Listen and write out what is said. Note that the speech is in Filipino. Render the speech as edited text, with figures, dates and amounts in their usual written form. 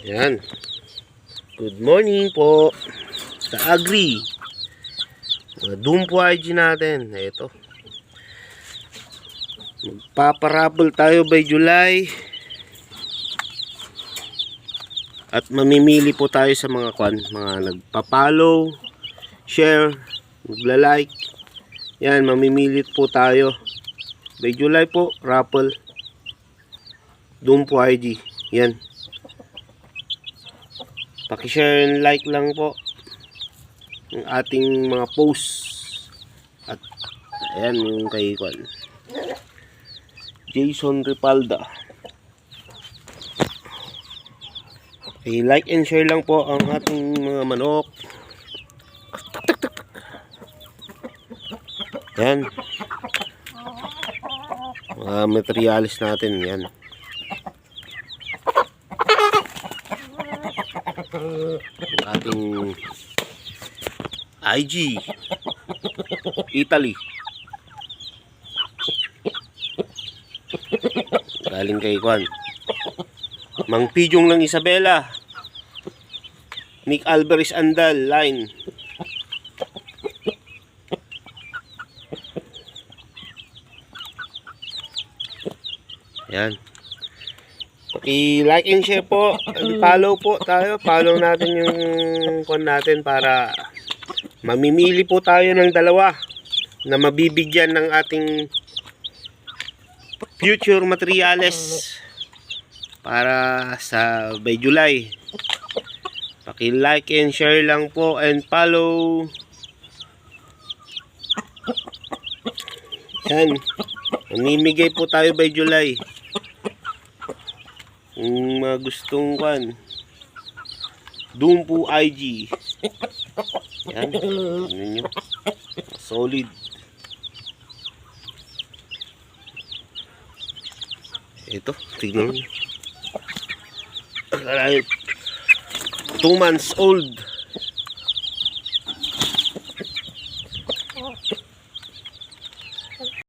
Ayan. Good morning po sa Agri. Doon po IG natin. Ito. Magpaparabol tayo by July. At mamimili po tayo sa mga mga nagpa-follow, share, magla-like. Yan, mamimili po tayo. By July po, raffle. Doon po IG. Yan. Paki-share and like lang po ang ating mga posts. At ayan yung kay Jason Ripalda. I-like and share lang po ang ating mga manok. Yan. Mga materialis natin. Yan. Ang ating IG Italy. Galing kay Mang Pijong ng Isabela, Nick Alvarez Andal line. Yan. I-like and share po, follow po tayo, follow natin yung natin para mamimili po tayo ng dalawa na mabibigyan ng ating future materials para sa by July. Paki-like and share lang po and follow. Yan. Mamimigay po tayo by July. Kung gustong doon po IG. Yan. Ano nyo? Solid. Ito. Tignan nyo. 2 months old.